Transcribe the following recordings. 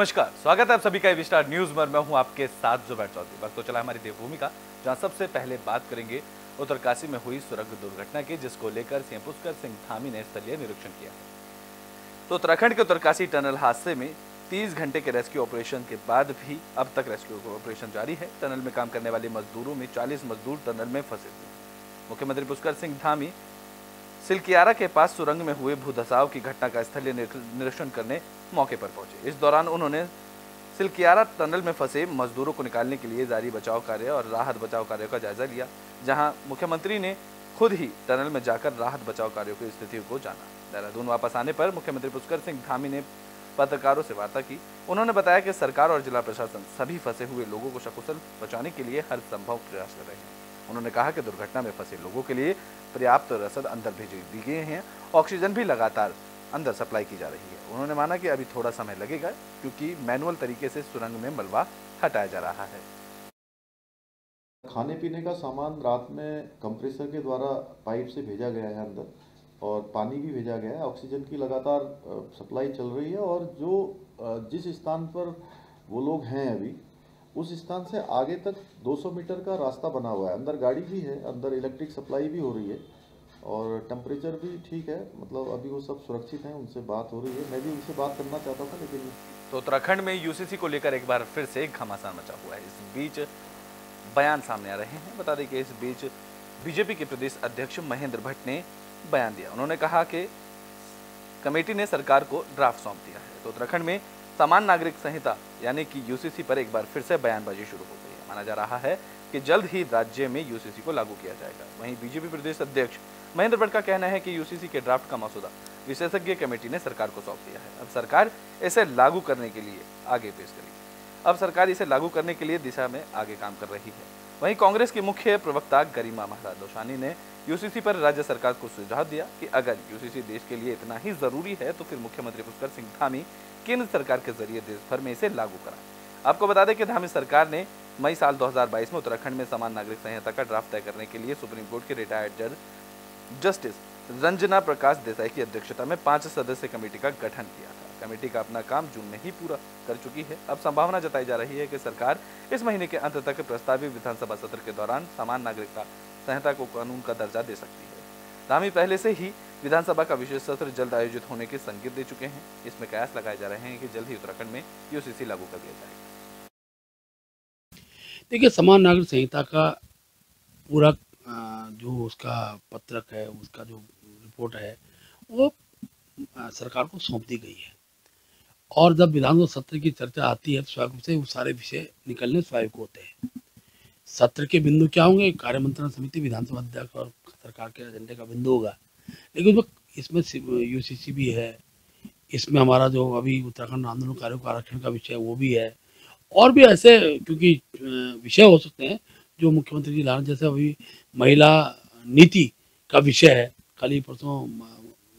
नमस्कार, स्वागत है आप सभी का विस्टार न्यूज में। मैं हूं आपके साथ जुबैर चौधरी। वक्त तो चला हमारी देवभूमि का, जहां सबसे पहले बात करेंगे उत्तरकाशी में हुई सुरंग दुर्घटना की, जिसको लेकर सीएम पुष्कर सिंह धामी ने स्थलीय निरीक्षण किया। तो उत्तराखंड के उत्तरकाशी टनल हादसे में 30 घंटे के रेस्क्यू ऑपरेशन के बाद भी अब तक रेस्क्यू ऑपरेशन जारी है। टनल में काम करने वाले मजदूरों में 40 मजदूर टनल में फंसे थे। मुख्यमंत्री पुष्कर सिंह धामी सिलकियारा के पास सुरंग में हुए भूधसाव की घटना का स्थलीय निरीक्षण करने मौके पर पहुंचे। इस दौरान उन्होंने सिलकियारा टनल में फंसे मजदूरों को निकालने के लिए जारी बचाव कार्य और राहत बचाव कार्यों का जायजा लिया, जहां मुख्यमंत्री ने खुद ही टनल में जाकर राहत बचाव कार्यों की स्थिति को जाना। देहरादून वापस आने पर मुख्यमंत्री पुष्कर सिंह धामी ने पत्रकारों से वार्ता की। उन्होंने बताया कि सरकार और जिला प्रशासन सभी फंसे हुए लोगों को सकुशल बचाने के लिए हर संभव प्रयास कर रहे हैं। उन्होंने कहा कि दुर्घटना में फंसे लोगों के लिए पर्याप्त रसद अंदर भेज दी गए हैं। ऑक्सीजन भी लगातार अंदर सप्लाई की जा रही है। उन्होंने माना कि अभी थोड़ा समय लगेगा, क्योंकि मैनुअल तरीके से सुरंग में मलबा हटाया जा रहा है। खाने पीने का सामान रात में कंप्रेसर के द्वारा पाइप से भेजा गया है अंदर, और पानी भी भेजा गया है। ऑक्सीजन की लगातार सप्लाई चल रही है, और जो जिस स्थान पर वो लोग हैं अभी, उस स्थान से आगे तक 200 मीटर का रास्ता बना हुआ है। अंदर गाड़ी भी है, अंदर इलेक्ट्रिक सप्लाई भी हो रही है, और टेम्परेचर भी ठीक है। मतलब अभी वो सब सुरक्षित हैं, उनसे बात हो रही है। मैं भी उनसे बात करना चाहता था, लेकिन तो उत्तराखंड में यूसीसी को लेकर एक बार फिर से घमासान मचा हुआ है। इस बीच बयान सामने आ रहे हैं। बता दें कि इस बीच बीजेपी के प्रदेश अध्यक्ष महेंद्र भट्ट ने बयान दिया। उन्होंने कहा कि कमेटी ने सरकार को ड्राफ्ट सौंप दिया है। तो उत्तराखंड में सामान्य नागरिक संहिता यानी कि यूसीसी पर एक बार फिर से बयानबाजी शुरू हो गई है। माना जा रहा है कि जल्द ही राज्य में यूसीसी को लागू किया जाएगा। वहीं बीजेपी प्रदेश अध्यक्ष महेंद्र भट्ट का कहना है कि यूसीसी के ड्राफ्ट का मसौदा विशेषज्ञ कमेटी ने सरकार को सौंप दिया है। अब सरकार इसे लागू करने के लिए आगे पेश करेगी। अब सरकार इसे लागू करने के लिए दिशा में आगे काम कर रही है। वहीं कांग्रेस की मुख्य प्रवक्ता गरिमा महाराज दोशानी ने यूसीसी पर राज्य सरकार को सुझाव दिया कि अगर यूसीसी देश के लिए इतना ही जरूरी है, तो फिर मुख्यमंत्री पुष्कर सिंह धामी केंद्र सरकार के जरिए देश भर में इसे लागू कराएं। आपको बता दें कि धामी सरकार ने मई साल 2022 में उत्तराखंड में समान नागरिक संहिता का ड्राफ्ट तय करने के लिए सुप्रीम कोर्ट के रिटायर्ड जज जस्टिस रंजना प्रकाश देसाई की अध्यक्षता में 5 सदस्यीय कमेटी का गठन किया था। कमेटी का अपना काम जून में ही पूरा कर चुकी है। अब संभावना जताई जा रही है कि सरकार इस महीने के अंत तक प्रस्तावित विधानसभा सत्र के दौरान समान नागरिकता संहिता को कानून का दर्जा दे सकती है। धामी पहले से ही विधानसभा का विशेष सत्र जल्द आयोजित होने के संकेत दे चुके हैं। इसमें कयास लगाए जा रहे हैं कि जल्द ही उत्तराखंड में यूसीसी लागू कर दिया जाएगा। देखिए, समान नागरिक संहिता का पूरा जो उसका पत्रक है, उसका जो रिपोर्ट है, वो सरकार को सौंप दी गई है। और जब विधानसभा सत्र की चर्चा आती है, तो स्वाभाविक रूप से वो सारे विषय निकलने स्वाभाविक होते हैं। सत्र के बिंदु क्या होंगे? कार्य मंत्रणा समिति, विधानसभा अध्यक्ष और सरकार के एजेंडे का बिंदु होगा। लेकिन इसमें यूसीसी भी है, इसमें हमारा जो अभी उत्तराखंड आंदोलनकारियों का आरक्षण का विषय वो भी है, और भी ऐसे क्योंकि विषय हो सकते हैं जो मुख्यमंत्री जी लाने, जैसे अभी महिला नीति का विषय है। कल ही परसों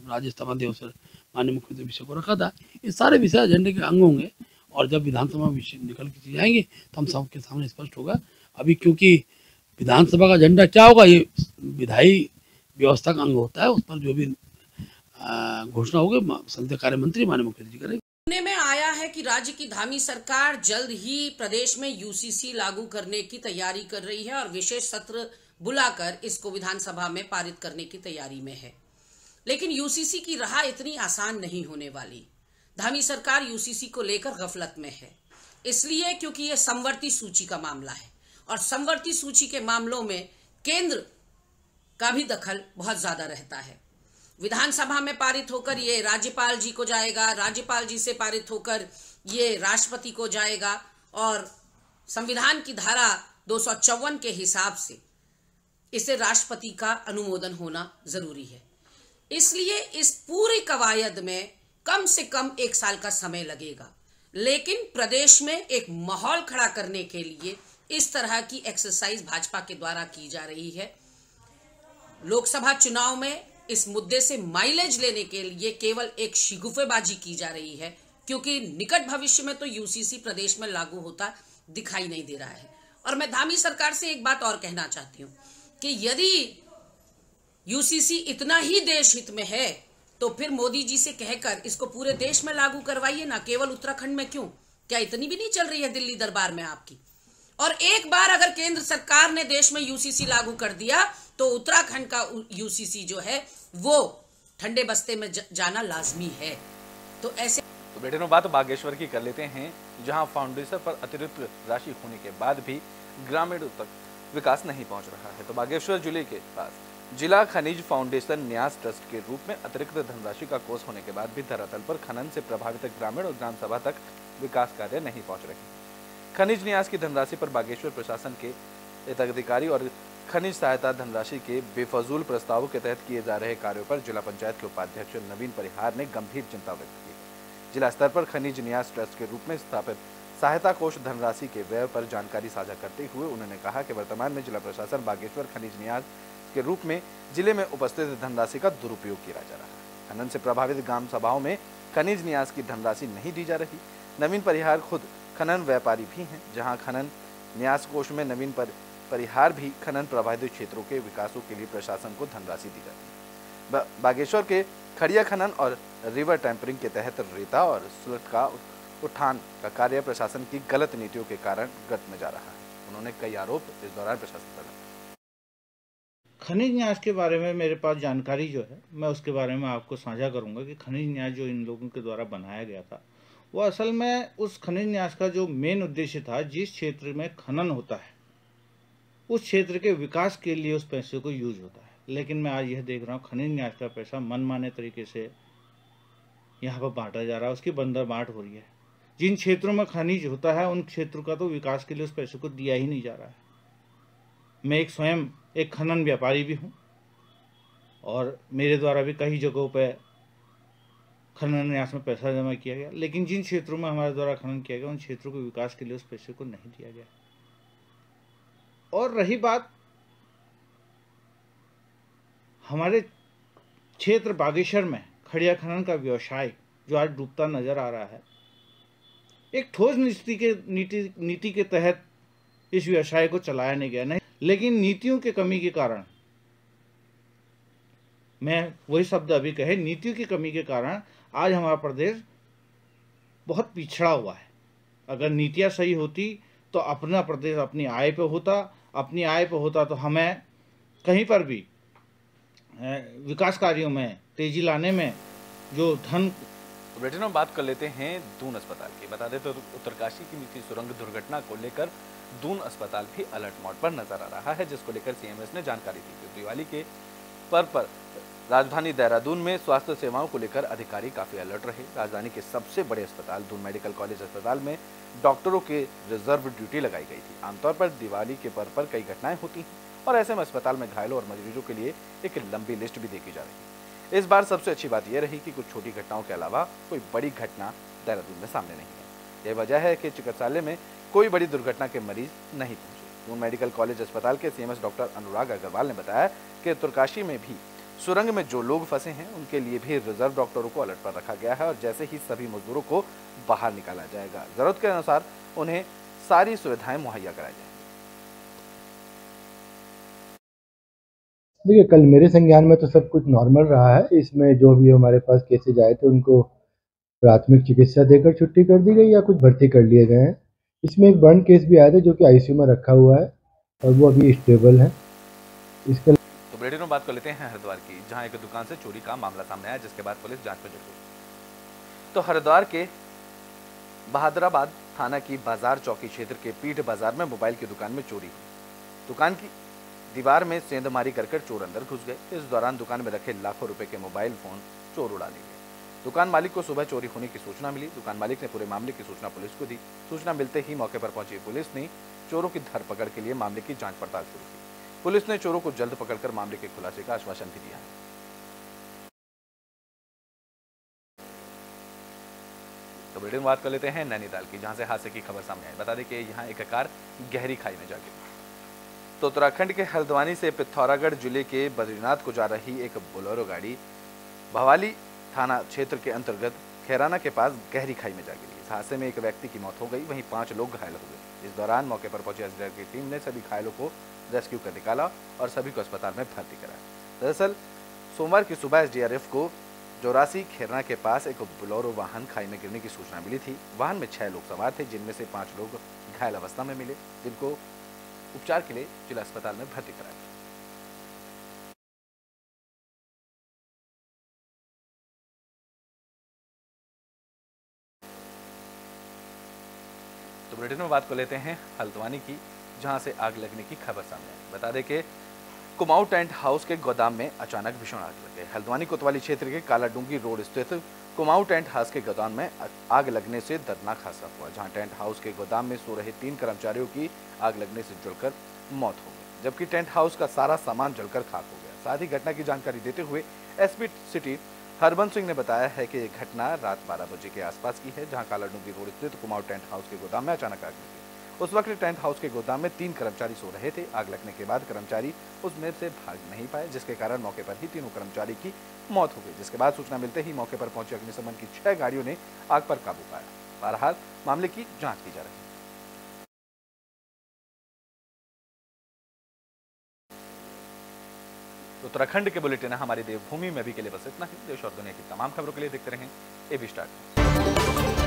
राज्यसभा दिवस माननीय मुख्यमंत्री विषय को रखा था। ये सारे विषय एजेंडे के अंग होंगे, और जब विधानसभा विषय निकल के चीज आएंगे तो हम सबके सामने स्पष्ट होगा। अभी क्योंकि विधानसभा का एजेंडा क्या होगा, ये विधायी व्यवस्था का अंग होता है, उस पर जो भी घोषणा होगी संसदीय कार्य मंत्री माननीय मुख्यमंत्री जी करेंगे। सुनने में आया है कि राज्य की धामी सरकार जल्द ही प्रदेश में यूसीसी लागू करने की तैयारी कर रही है और विशेष सत्र बुलाकर इसको विधानसभा में पारित करने की तैयारी में है। लेकिन यूसीसी की राह इतनी आसान नहीं होने वाली। धामी सरकार यूसीसी को लेकर गफलत में है, इसलिए क्योंकि यह समवर्ती सूची का मामला है, और समवर्ती सूची के मामलों में केंद्र का भी दखल बहुत ज्यादा रहता है। विधानसभा में पारित होकर ये राज्यपाल जी को जाएगा, राज्यपाल जी से पारित होकर ये राष्ट्रपति को जाएगा, और संविधान की धारा 254 के हिसाब से इसे राष्ट्रपति का अनुमोदन होना जरूरी है। इसलिए इस पूरी कवायद में कम से कम 1 साल का समय लगेगा। लेकिन प्रदेश में एक माहौल खड़ा करने के लिए इस तरह की एक्सरसाइज भाजपा के द्वारा की जा रही है। लोकसभा चुनाव में इस मुद्दे से माइलेज लेने के लिए केवल एक शिगुफेबाजी की जा रही है, क्योंकि निकट भविष्य में तो यूसीसी प्रदेश में लागू होता दिखाई नहीं दे रहा है। और मैं धामी सरकार से एक बात और कहना चाहती हूं कि यदि यूसीसी इतना ही देश हित में है, तो फिर मोदी जी से कहकर इसको पूरे देश में लागू करवाइए ना, केवल उत्तराखंड में क्यों? क्या इतनी भी नहीं चल रही है दिल्ली दरबार में आपकी? और एक बार अगर केंद्र सरकार ने देश में यूसीसी लागू कर दिया तो उत्तराखंड का यूसीसी जो है वो ठंडे बस्ते में जाना लाजमी है। तो ऐसे तो बेटे बात बागेश्वर की कर लेते हैं, जहां फाउंडेशन पर अतिरिक्त राशि होने के बाद भी ग्रामीणों तक विकास नहीं पहुंच रहा है। तो बागेश्वर जिले के पास जिला खनिज फाउंडेशन न्यास ट्रस्ट के रूप में अतिरिक्त धनराशि का कोष होने के बाद भी धरातल पर खनन से प्रभावित ग्रामीण और ग्राम सभा तक विकास कार्य नहीं पहुंच रहे। खनिज न्यास की धनराशि पर बागेश्वर प्रशासन के एक अधिकारी और खनिज सहायता धनराशि के बेफजूल प्रस्तावों के तहत किए जा रहे कार्यों पर जिला पंचायत के उपाध्यक्ष नवीन परिहार ने गंभीर चिंता व्यक्त की। जिला स्तर पर खनिज न्यास ट्रस्ट के रूप में स्थापित सहायता कोष धनराशि के व्यय पर जानकारी साझा करते हुए उन्होंने कहा कि वर्तमान में जिला प्रशासन बागेश्वर खनिज न्यास के रूप में जिले में उपस्थित धनराशि का दुरुपयोग किया जा रहा है। खनन से प्रभावित ग्राम सभाओं में खनिज न्यास की धनराशि नहीं दी जा रही। नवीन परिहार खुद खनन व्यापारी भी हैं, जहां खनन न्यास कोष में नवीन परिहार भी खनन प्रभावित क्षेत्रों के विकासों के लिए प्रशासन को धनराशि दी जाती है। बागेश्वर के खड़िया खनन और रिवर टैंपरिंग के तहत रेता और स्लट का उठान का कार्य प्रशासन की गलत नीतियों के कारण गत में जा रहा है। उन्होंने कई आरोप इस दौरान प्रशासन पर लगाए। खनिज न्यास के बारे में मेरे पास जानकारी जो है मैं उसके बारे में आपको साझा करूंगा कि खनिज न्यास जो इन लोगों के द्वारा बनाया गया था वो असल में उस खनिज न्यास का जो मेन उद्देश्य था, जिस क्षेत्र में खनन होता है उस क्षेत्र के विकास के लिए उस पैसे को यूज होता है। लेकिन मैं आज यह देख रहा हूँ खनिज न्यास का पैसा मनमाने तरीके से यहाँ पर बांटा जा रहा है, उसकी बंदर बांट हो रही है। जिन क्षेत्रों में खनिज होता है उन क्षेत्रों का तो विकास के लिए उस पैसे को दिया ही नहीं जा रहा है। मैं स्वयं एक खनन व्यापारी भी हूँ और मेरे द्वारा भी कई जगहों पर खनन न्यास में पैसा जमा किया गया, लेकिन जिन क्षेत्रों में हमारे द्वारा खनन किया गया उन क्षेत्रों के विकास के लिए उस पैसे को नहीं दिया गया। और रही बात हमारे क्षेत्र बागेश्वर में खड़िया खनन का व्यवसाय जो आज डूबता नजर आ रहा है, एक ठोस नीति के तहत इस व्यवसाय को चलाया नहीं गया, नहीं, लेकिन नीतियों की कमी के कारण, मैं वही शब्द अभी कहे, नीतियों की कमी के कारण आज हमारा प्रदेश बहुत पिछड़ा हुआ है। अगर नीतियां सही होती तो अपना प्रदेश अपनी आय पे होता तो हमें कहीं पर भी विकास कार्यों में तेजी लाने में जो धन। तो बेटे में बात कर लेते हैं दून अस्पताल की। बता दें तो उत्तरकाशी की मिट्टी सुरंग दुर्घटना को लेकर दून अस्पताल भी अलर्ट मोड पर नजर आ रहा है, जिसको लेकर सीएमएस ने जानकारी दी थी। दिवाली के पर्व पर राजधानी देहरादून में स्वास्थ्य सेवाओं को लेकर अधिकारी काफी अलर्ट रहे। राजधानी के सबसे बड़े अस्पताल दून मेडिकल कॉलेज अस्पताल में डॉक्टरों के रिजर्व ड्यूटी लगाई गई थी। आमतौर पर दिवाली के पर्व पर कई घटनाएं होती हैं और ऐसे में अस्पताल में घायलों और मरीजों के लिए एक लंबी लिस्ट भी देखी जा रही है। इस बार सबसे अच्छी बात यह रही कि कुछ छोटी घटनाओं के अलावा कोई बड़ी घटना देहरादून में सामने नहीं है। यह वजह है कि चिकित्सालय में कोई बड़ी दुर्घटना के मरीज नहीं पहुंचे। दून मेडिकल कॉलेज अस्पताल के सीएमएस डॉक्टर अनुराग अग्रवाल ने बताया कि उत्तरकाशी में भी सुरंग में जो लोग फंसे हैं उनके लिए भी रिजर्व डॉक्टरों को अलर्ट पर रखा गया है और जैसे ही सभी मजदूरों को बाहर निकाला जाएगा, जरूरत के अनुसार उन्हें सारी सुविधाएं मुहैया कराई जाएंगी। देखिए, कल मेरे संज्ञान में तो सब कुछ नॉर्मल रहा है। इसमें जो भी हमारे पास केसेज आए थे उनको प्राथमिक चिकित्सा देकर छुट्टी कर दी गई या कुछ भर्ती कर लिए गए हैं। इसमें एक बर्न केस भी आया था जो कि आईसीयू में रखा हुआ है और वो अभी स्टेबल है। इसका तो बुलेटिन में बात कर लेते हैं हरिद्वार की, जहां एक दुकान से चोरी का मामला सामने आया, जिसके बाद पुलिस जांच में जुट गई। तो हरिद्वार के बहादुराबाद थाना की बाजार चौकी क्षेत्र के पीठ बाजार में मोबाइल की दुकान में चोरी हुई। दुकान की दीवार में सेंधमारी कर चोर अंदर घुस गए। इस दौरान दुकान में रखे लाखों रुपए के मोबाइल फोन चोर उड़ा लिए गए। दुकान मालिक को सुबह चोरी होने की सूचना मिली। दुकान मालिक ने पूरे मामले की सूचना पुलिस को दी। सूचना मिलते ही मौके पर पहुंची पुलिस ने चोरों की धरपकड़ के लिए मामले की जांच पड़ताल शुरू की। पुलिस ने चोरों को जल्द पकड़कर मामले के खुलासे का आश्वासन भी दिया। तो बुलेटिन बात कर लेते हैं नैनीताल की, जहां से हादसे की खबर सामने आई। बता दें कि यहां एक कार गहरी खाई में जा गिरी। तो उत्तराखंड के हल्द्वानी से पिथौरागढ़ जिले के बद्रीनाथ को जा रही एक बोलेरो गाड़ी भवाली थाना क्षेत्र के अंतर्गत खैराना के पास गहरी खाई में जा गिरी। इस हादसे में एक व्यक्ति की मौत हो गई, वहीं 5 लोग घायल हो गए। इस दौरान मौके पर पहुंची एसडीआरएफ की टीम ने सभी घायलों को रेस्क्यू कर निकाला और सभी को अस्पताल में भर्ती कराया। दरअसल सोमवार की सुबह एसडीआरएफ को जोरासी खेरना के पास एक बोलेरो वाहन खाई में गिरने की सूचना मिली थी। वाहन में 6 लोग सवार थे, जिनमें से 5 लोग घायल अवस्था में मिले, जिनको उपचार के लिए जिला अस्पताल में भर्ती कराया। तो बुलेटिन में बात को लेते हैं हल्द्वानी की, जहां से आग लगने की खबर सामने आई। बता दें कि कुमाऊं टेंट हाउस के गोदाम में अचानक भीषण आग लग गई। हल्द्वानी कोतवाली क्षेत्र के कालाडूंगी रोड स्थित कुमाऊं टेंट हाउस के गोदाम में आग लगने से दर्दनाक हादसा हुआ, जहां टेंट हाउस के गोदाम में सो रहे 3 कर्मचारियों की आग लगने से जलकर मौत हो गई, जबकि टेंट हाउस का सारा सामान जलकर खाक हो गया। साथ ही घटना की जानकारी देते हुए एसपी सिटी हरबंस सिंह ने बताया है कि यह घटना रात 12 बजे के आसपास की है, जहां कालाडूंगी रोड स्थित कुमाऊं टेंट हाउस के गोदाम में अचानक आग लगी। उस वक्त टेंट हाउस के गोदाम में 3 कर्मचारी सो रहे थे। आग लगने के बाद कर्मचारी उसमें से भाग नहीं पाए, जिसके कारण मौके पर ही तीनों कर्मचारी की मौत हो गई। जिसके बाद सूचना मिलते ही मौके पर पहुंची अग्निशमन की 6 गाड़ियों ने आग पर काबू पाया। बहरहाल मामले की जांच की जा रही है। उत्तराखंड के बुलेटिन हमारी देवभूमि में भी के लिए बस इतना ही। देश और दुनिया की तमाम खबरों के लिए देखते रहें एबी स्टार।